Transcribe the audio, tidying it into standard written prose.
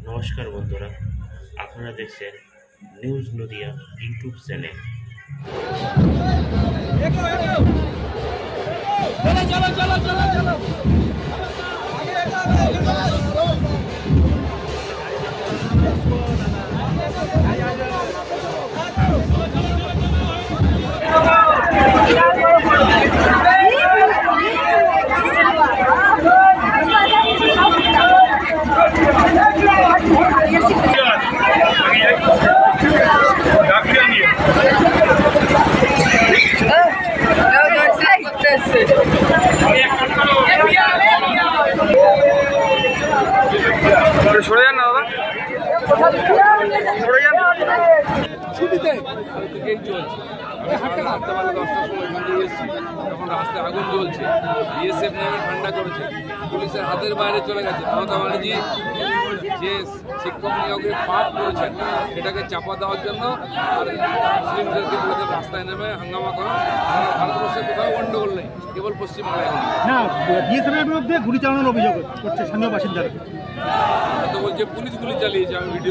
নমস্কার বন্ধুরা, আপনারা দেখছেন নিউজ নদিয়া ইউটিউব চ্যানেল। সরে যান না দাদা, সরে যান। রাত্রে বেলা 10টার সময় এখান থেকে এসেছি, তখন রাস্তায় আগুন জ্বলছে। বিএসএফ নেমে ঠান্ডা করেছে, পুলিশের হাতের বাইরে চলে গেছে। মমতা ব্যানার্জি যে শিক্ষক নিয়োগের পাপ করেছেন সেটাকে চাপা দেওয়ার জন্য আর মুসলিমদেরকে বলেছে রাস্তায় নেমে হাঙ্গামা করা। ভারতবর্ষে কোথাও গন্ডগোল নেই, কেবল পশ্চিমবাংলায় না। বিএসএফের বিরুদ্ধে গুলি চালানোর অভিযোগ করছে স্থানীয় বাসিন্দারা। তো বলছে পুলিশ গুলি চালিয়েছে। আমি ভিডিও